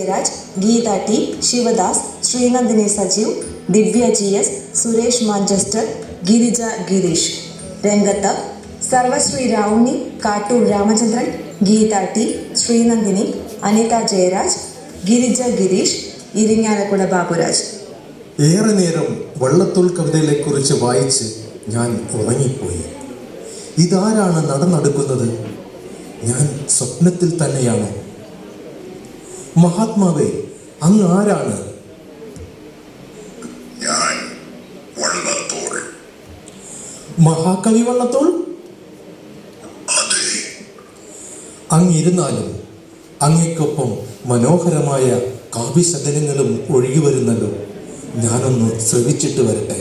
Jayaraj, Geetha T, Sivadas, Sreenandini Sajeev, ദിവ്യ GS, Suresh Manchester, Girija Girish. രംഗത്ത് സർവശ്രീ Ravunni, Kattoor Ramachandran, Geetha T, Sreenandini, Anitha Jayaraj, Girija Girish, Irinjalakuda Baburaj. ഏറെ നേരം വള്ളത്തോൾ കവിതകളെക്കുറിച്ച് വായിച്ച് ഞാൻ ഉറങ്ങിപ്പോയി. ഇതാരാണ് നടന്നെടുക്കുന്നത്? ഞാൻ സ്വപ്നത്തിൽ തന്നെയാണ്. മഹാത്മാവേ, അങ്ങ് ആരാണ്? ഞാൻ വള്ളത്തോൾ. മഹാകവി വള്ളത്തോൾ? അതെ. അങ്ങിരുന്നാലും അങ്ങേക്കൊപ്പം മനോഹരമായ കാവ്യശകലങ്ങളും ഒഴുകി വരുന്നല്ലോ. ഞാനൊന്ന് ശ്രവിച്ചിട്ട് വരട്ടെ.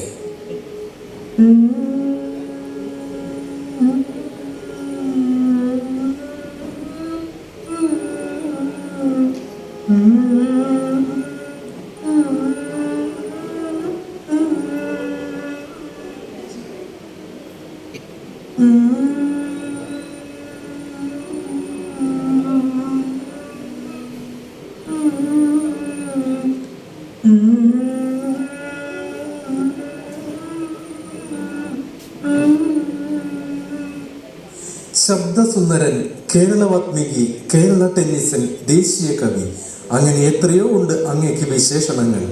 ശബ്ദസുന്ദരൻ, കേരളവാത്മീകി, കേരള ടെന്നീസൻ, ദേശീയ കവി, അങ്ങനെ എത്രയോ ഉണ്ട് അങ്ങേക്ക് വിശേഷണങ്ങൾ.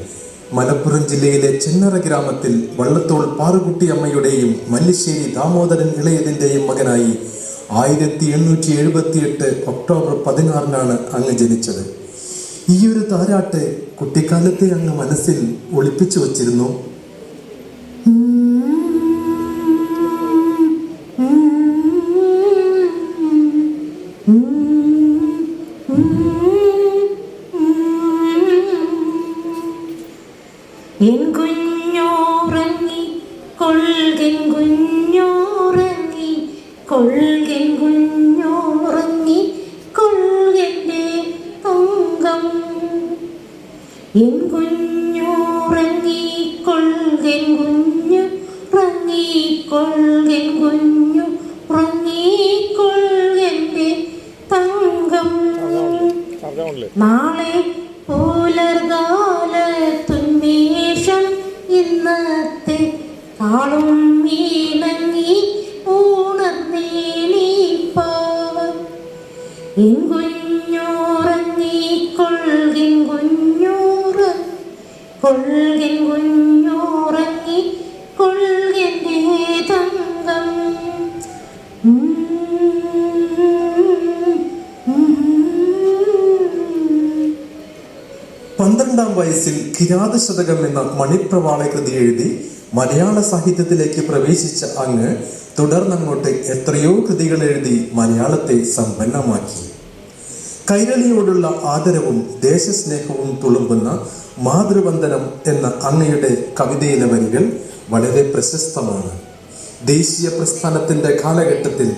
മലപ്പുറം ജില്ലയിലെ ചെന്നറ ഗ്രാമത്തിൽ വള്ളത്തോൾ പാറുകുട്ടി അമ്മയുടെയും മല്ലിശ്ശേരി ദാമോദരൻ ഇളയതിൻ്റെയും മകനായി 1878 ഒക്ടോബർ 16 അങ്ങ് ജനിച്ചത്. ഈയൊരു താരാട്ട് കുട്ടിക്കാലത്തെ അങ്ങ് മനസ്സിൽ ഒളിപ്പിച്ചു വച്ചിരുന്നു. എൻ കുഞ്ഞോറങ്ങി കൊൾകൻ കുഞ്ഞോറങ്ങി കൊൾകൻ കുഞ്ഞോറങ്ങി കൊൾകൻ്റെ തങ്കം. എൻ കുഞ്ഞോറങ്ങി കൊൾകൻ കുഞ്ഞുറങ്ങി കൊൾകൻ കുഞ്ഞുറങ്ങി കൊൾകൻ്റെ തങ്കം. നാളെ പുലർകാലത്തുന്മേഷം ഇന്നത്തെ കാളും മീനങ്ങി ഉണർന്നേണീ പാവം. എൻ കുഞ്ഞോറങ്ങി കൊൾകിൻ കുഞ്ഞോറങ്ങി കൊൾകൻ്റെ തങ്കം. 12-ാം വയസ്സിൽ കിരാതശതകം എന്ന മണിപ്രവാള കൃതി എഴുതി മലയാള സാഹിത്യത്തിലേക്ക് പ്രവേശിച്ച അങ്ങ് തുടർന്നങ്ങോട്ട് എത്രയോ കൃതികൾ എഴുതി മലയാളത്തെ സമ്പന്നമാക്കി. കൈരളിയോടുള്ള ആദരവും ദേശസ്നേഹവും തുളുമ്പുന്ന മാതൃവന്ദനം എന്ന അങ്ങയുടെ കവിതയിലെ വരികൾ വളരെ പ്രശസ്തമാണ്. ദേശീയ പ്രസ്ഥാനത്തിന്റെ കാലഘട്ടത്തിൽ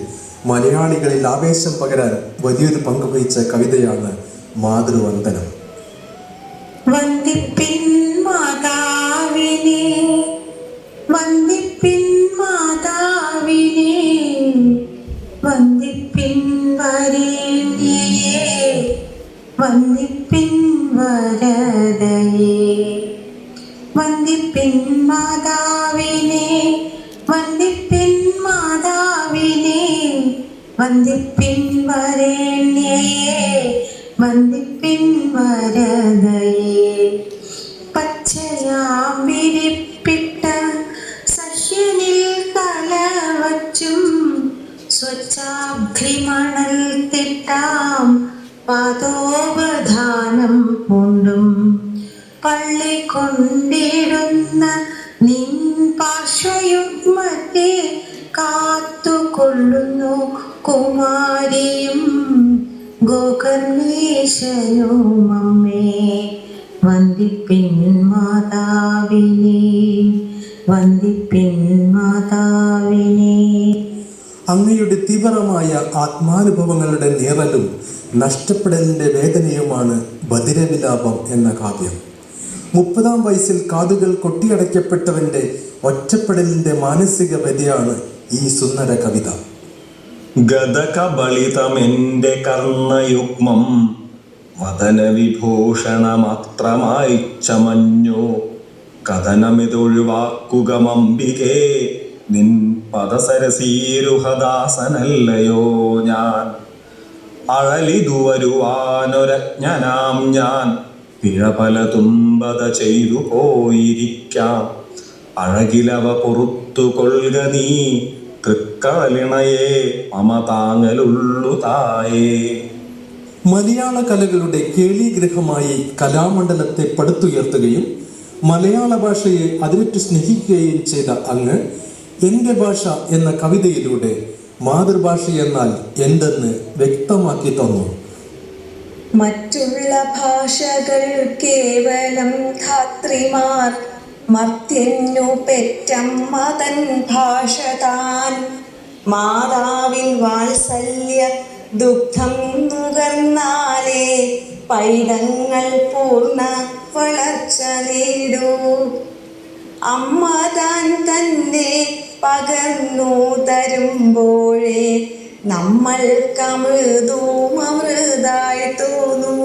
മലയാളികളിൽ ആവേശം പകരാൻ വലിയൊരു പങ്കുവഹിച്ച കവിതയാണ് മാതൃവന്ദനം. വന്ദിപ്പിൻ മാതാവിനെ, വന്ദിപ്പിൻ മാതാവിനെ, വന്ദിപ്പിൻ വരേണ്യയെ, വന്ദിപ്പിൻ വരദയെ. വന്ദിപ്പിൻ മാതാവിനെ, വന്ദിപ്പിൻ മാതാവിനെ, വന്ദിപ്പിൻ വരേണ്യയെ, വന്ദിപ്പിൻ വരദയെ. പച്ചയാം വിരിപ്പിട്ട സഹ്യനിൽ കലവച്ചും സ്വച്ഛാഗ്നിമണൽ തിട്ടാം പാദോപധാനം കൊണ്ടും പള്ളി കൊണ്ടിടുന്ന നിൻ പാർശ്വയുഗ്മത്തെ കാത്തുകൊള്ളുന്നു കുമാരിയും ഗോകർണേശനും അമ്മേ. വന്ദിപ്പിൻ മാതാവിനെ, വന്ദിപ്പിൻ മാതാവിനെ. അങ്ങയുടെ തീവ്രമായ ആത്മാനുഭവങ്ങളുടെ നിറലും നഷ്ടപ്പെടലിന്റെ വേദനയുമാണ് ബദിരവിലാപം എന്ന കാവ്യം. 30-ാം വയസ്സിൽ കാതുകൾ കൊട്ടിയടയ്ക്കപ്പെട്ടവന്റെ ഒറ്റപ്പെടലിന്റെ മാനസിക വ്യതയാണ് ഈ സുന്ദര കവിത. ഗതകബളിതമെന്റെ കർണയുഗ്മം വദനവിഭൂഷണമാത്രമായി ചമഞ്ഞു. കഥനമിതൊഴിവാക്കുക മമ്പികേ, നിൻ പദസരസീരുഹദാസനല്ലയോ ഞാൻ. അഴലിതു വരുവാനൊരജ്ഞനാം ഞാൻ, പിഴ പലതുമ്പത ചെയ്തു പോയിരിക്കാം. അഴകിലവ പൊറുത്തു കൊള്ളുക നീ, തൃക്കളിണയെ മമ താങ്ങലുള്ളു തായേ. മലയാള കലകളുടെ കേളീഗ്രഹമായി കലാമണ്ഡലത്തെ പടുത്തുയർത്തുകയും മലയാള ഭാഷയെ അതിരറ്റു സ്നേഹിക്കുകയും ചെയ്ത അങ്ങ് എൻ്റെ ഭാഷ എന്ന കവിതയിലൂടെ മാതൃഭാഷ എന്നാൽ എന്തെന്ന് വ്യക്തമാക്കി തന്നു. മറ്റുള്ള ഭാഷകൾ കേവലം ധാത്രിമാർ, മർത്യന്നു പെറ്റമ്മ തൻ ഭാഷ താൻ. മാതാവിൻ വാത്സല്യ ദുഗ്ധം നുകർന്നാലേ പൈതങ്ങൾ പൂർണ്ണ വളർച്ച നേടൂ. അമ്മ താൻ തന്നെ പകർന്നു തരുമ്പോഴേ നമ്മൾക്കമൃതും അമൃതായി തോന്നൂ.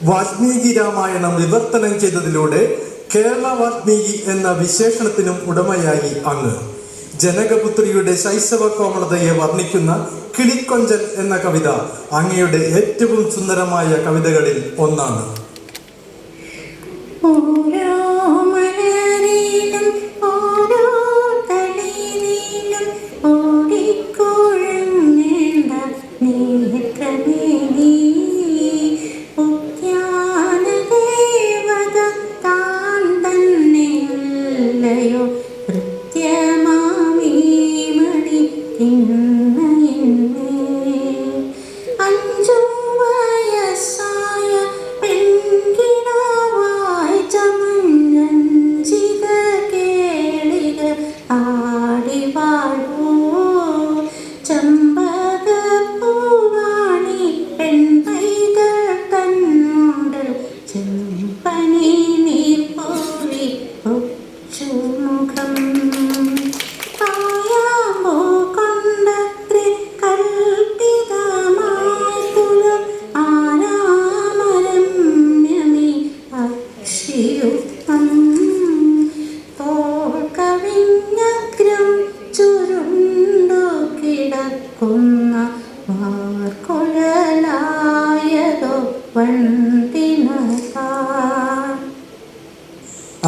വാൽമീകി രാമായണം വിവർത്തനം ചെയ്തതിലൂടെ കേരള വാൽമീകി എന്ന വിശേഷണത്തിനും ഉടമയായി അങ്ങ്. ജനകപുത്രിയുടെ ശൈശവ കോമളതയെ വർണ്ണിക്കുന്ന കിളിക്കൊഞ്ചൽ എന്ന കവിത അങ്ങയുടെ ഏറ്റവും സുന്ദരമായ കവിതകളിൽ ഒന്നാണ്.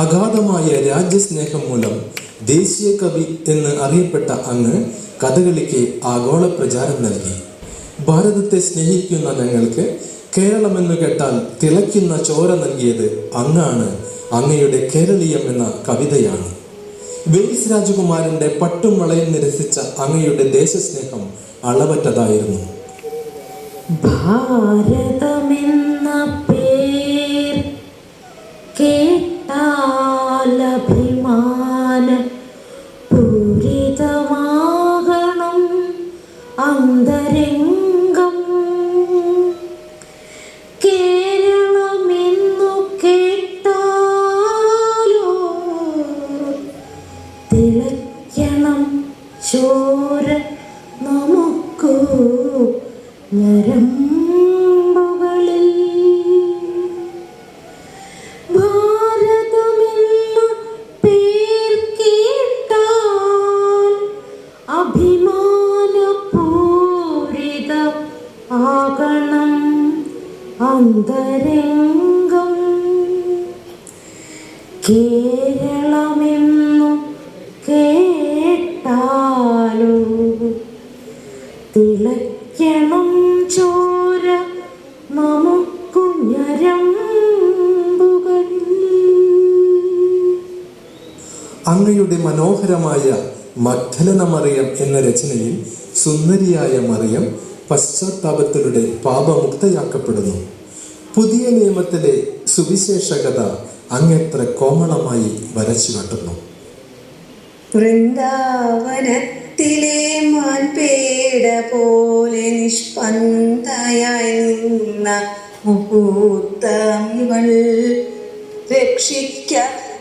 അഗാധമായ രാജ്യസ്നേഹം മൂലം ദേശീയ കവി എന്ന് അറിയപ്പെട്ട അങ്ങ് കഥകളിക്ക് ആഗോള പ്രചാരം നൽകി. ഭാരതത്തെ സ്നേഹിക്കുന്ന ഞങ്ങൾക്ക് കേരളമെന്ന് കേട്ടാൽ തിളയ്ക്കുന്ന ചോര നൽകിയത് അങ്ങാണ്. അങ്ങയുടെ കേരളീയം എന്ന കവിതയാണ്. വെയിൽസ് രാജകുമാരന്റെ പട്ടും വളയും നിരസിച്ച അങ്ങയുടെ ദേശസ്നേഹം അളവറ്റതായിരുന്നു. ഭാരതമെന്ന പേർ കേട്ടാലഭിമാന പൂരിതമാകണം അന്തരംഗം. കേരളമെന്നു കേട്ടാലോ തിളയ്ക്കണം ചോര നമുക്കു ഞരമ്പുകളിൽ. ഭാരതമെന്ന പേർ കേട്ടാൽ അഭിമാനപൂരിത ആകണം അന്തരംഗം. കേരളമെന്നു കേട്ടാലോ തിളയ്ക്കണം ചോര നമുക്കു ഞരമ്പുകൾ. അങ്ങയുടെ മനോഹരമായ മഗ്ദലന മറിയം എന്ന രചനയിൽ സുന്ദരിയായ മറിയം പശ്ചാത്താപത്തിലൂടെ പാപമുക്തയാക്കപ്പെടുന്നു. പുതിയ നിയമത്തിലെ സുവിശേഷകത അങ്ങെത്ര കോമളമായി വരച്ചു കാട്ടുന്നു. വൃന്ദാവനത്തിലെ മാൻപേട പോലെ നിഷ്പന്ദയായി നിന്ന മുഹൂർത്തമിവൾ രക്ഷിക്ക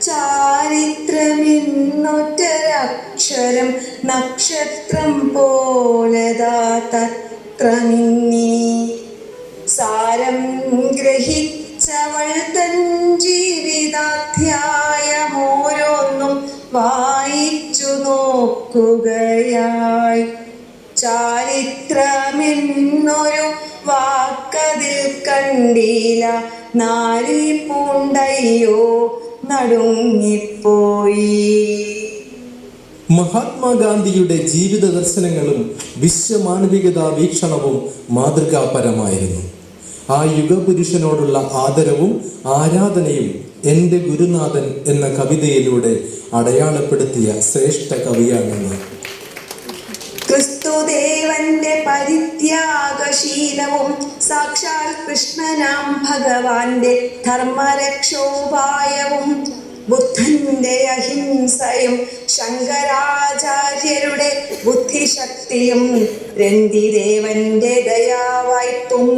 ചാരിത്രമെന്നൊറ്റൊരക്ഷരം നക്ഷത്രം പോലെതാ തത്ര മിന്നി. സാരം ഗ്രഹിച്ചവൾ തൻ ജീവിതാധ്യായമോരോന്നും വായിച്ചു നോക്കുകയായി. ചാരിത്രമെന്നൊരു വാക്കതിൽ കണ്ടില്ല, നാരി പൂണ്ടയ്യോ നടുങ്ങിപ്പോയി. മഹാത്മാഗാന്ധിയുടെ ജീവിത ദർശനങ്ങളും വിശ്വമാനവികതാ വീക്ഷണവും മാതൃകാപരമായിരുന്നു. ആ യുഗപുരുഷനോടുള്ള ആദരവും ആരാധനയും എൻ്റെ ഗുരുനാഥൻ എന്ന കവിതയിലൂടെ അടയാളപ്പെടുത്തിയ ശ്രേഷ്ഠ കവിയാണെന്ന്. ക്രിസ്തുദേവന്റെ പരിത്യാഗശീലവും സാക്ഷാൽ കൃഷ്ണനാം ഭഗവാന്റെ ധർമ്മരക്ഷോപായവും ബുദ്ധന്റെ അഹിംസയും ശങ്കരാചാര്യരുടെ ബുദ്ധിശക്തിയും രന്തിദേവന്റെ ദയാവായ്പും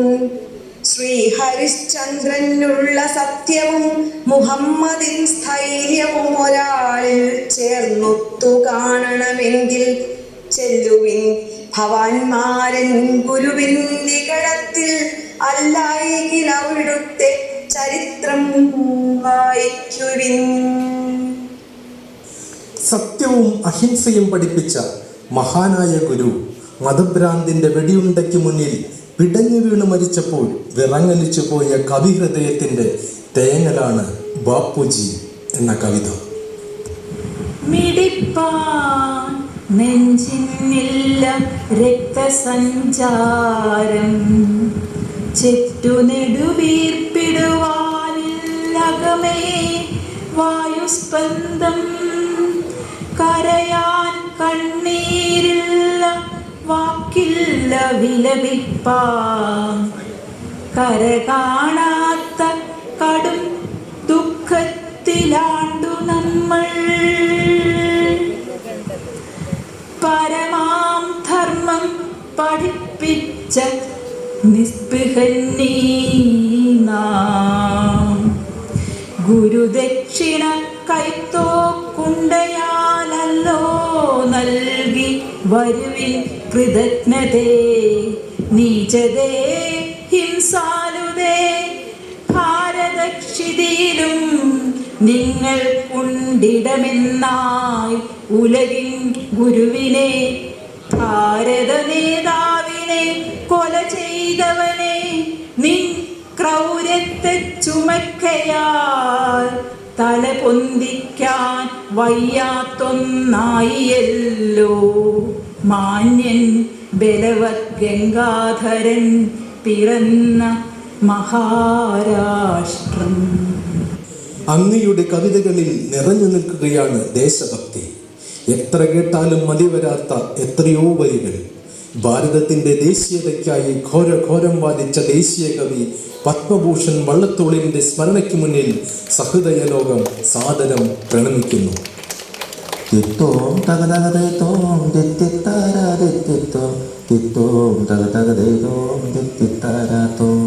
ശ്രീഹരിശ്ചന്ദ്രനുള്ള സത്യവും മുഹമ്മദിൻ സ്ഥൈര്യവും ഒരാളിൽ ചേർന്നൊത്തു കാണണമെങ്കിൽ ചെല്ലുവിൻ ഭവാന്മാരൻ ഗുരുവിൻ നികഴത്തിൽ, അല്ലായെങ്കിൽ അവിടുത്തെ ചരിത്രം വായിക്കുവിൻ. സത്യവും അഹിംസയും പഠിപ്പിച്ച മഹാനായ ഗുരു മതഭ്രാന്തിന്റെ വെടിയുണ്ടയ്ക്ക് മുന്നിൽ പിടഞ്ഞു വീണ് മരിച്ചപ്പോൾ വിറങ്ങലിച്ചു പോയ കവിഹൃദയത്തിന്റെ തേങ്ങലാണ് ബാപ്പുജി എന്ന കവിത. മിടിപ്പാൻ നെഞ്ചിന്നില്ല രക്തസഞ്ചാരം, ചെറ്റുനെടുവീർപ്പിടുവാനില്ലകമേ വായുസ്പന്ദം, കരയാൻ കണ്ണീരില്ല വാക്കില്ല വിലപിപ്പാൻ, കര കാണാത്ത കടും ദുഃഖത്തിലാണ്ടു നമ്മൾ. പരമാം ധർമ്മം പഠിപ്പിച്ച നിസ്പൃഹന്നീ നാം, ഗുരുദക്ഷിണ കൈത്തോക്കുണ്ടയാലല്ലോ നൽകി വരുവിൻ കൃതജ്ഞതേ. നീചതേ ഹിംസാലുതേ ഭാരതക്ഷിതിയിലും നിങ്ങൾക്കുണ്ടിടമെന്നായി ഉലകിൻ ഗുരുവിനെ, ഭാരത നേതാവിനെ കൊല ചെയ്തവനെ നിൻ ക്രൗര്യത്തെ ചുമക്കയാൽ തല പൊന്തിക്കാൻ വയ്യാത്തൊന്നായിയല്ലോ മാന്യൻ ബലവത് ഗംഗാധരൻ പിറന്ന മഹാരാഷ്ട്രം. അങ്ങയുടെ കവിതകളിൽ നിറഞ്ഞു നിൽക്കുകയാണ് ദേശഭക്തി. എത്ര കേട്ടാലും മതിവരാത്ത എത്രയോ വരികൾ. ഭാരതത്തിന്റെ ദേശീയതയ്ക്കായി ഘോരം വാദിച്ച ദേശീയ കവി പത്മഭൂഷൺ വള്ളത്തോളിന്റെ സ്മരണയ്ക്ക് മുന്നിൽ സഹൃദയ ലോകം സാദരം പ്രണമിക്കുന്നു. തിത്തോം തകതകതോം തിത്തിത്താരാതിത്തിത്തോം, തിത്തോം തകതകതോം തിത്തിത്താരാത്തോം,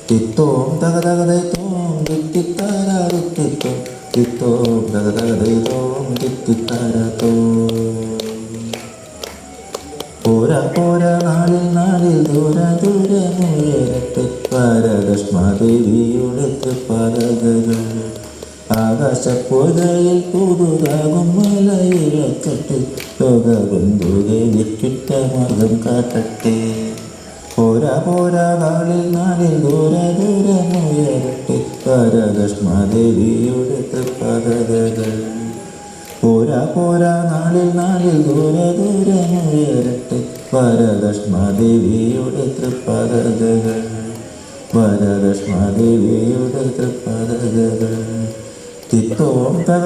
തിത്തോം തകതകതോം തിത്തിത്താരാതിത്തിത്തോം, തിത്തോം തകതകതോം തിത്തിത്താരാത്തോം. പോരാ പോരാ നാളിൽ ദൂരമുയരട്ടെ ഭാരതഷ്മാദേവിയുടെ തൃപ്പാദകൾ, ആകാശപ്പുഴയിൽ പുതുതാകും മലയിഴക്കട്ടെ ലോകബന്ധുകെ വിക്കിട്ട മാർഗം കാട്ടട്ടെ. പോരാ പോരാ നാളിൽ ദൂരമുയരട്ടെ ഭാരതഷ്മാദേവിയുടെ തൃപ്പാദകൾ, പോരാ പോരാ നാളിൽ ദൂരമുയരട്ടെ ഭാരതഷ്മാദേവിയുടെ തൃപ്പാദകൾ, ഭാരതഷ്മാദേവിയുടെ തൃപ്പാദകൾ. തിത്തോം തക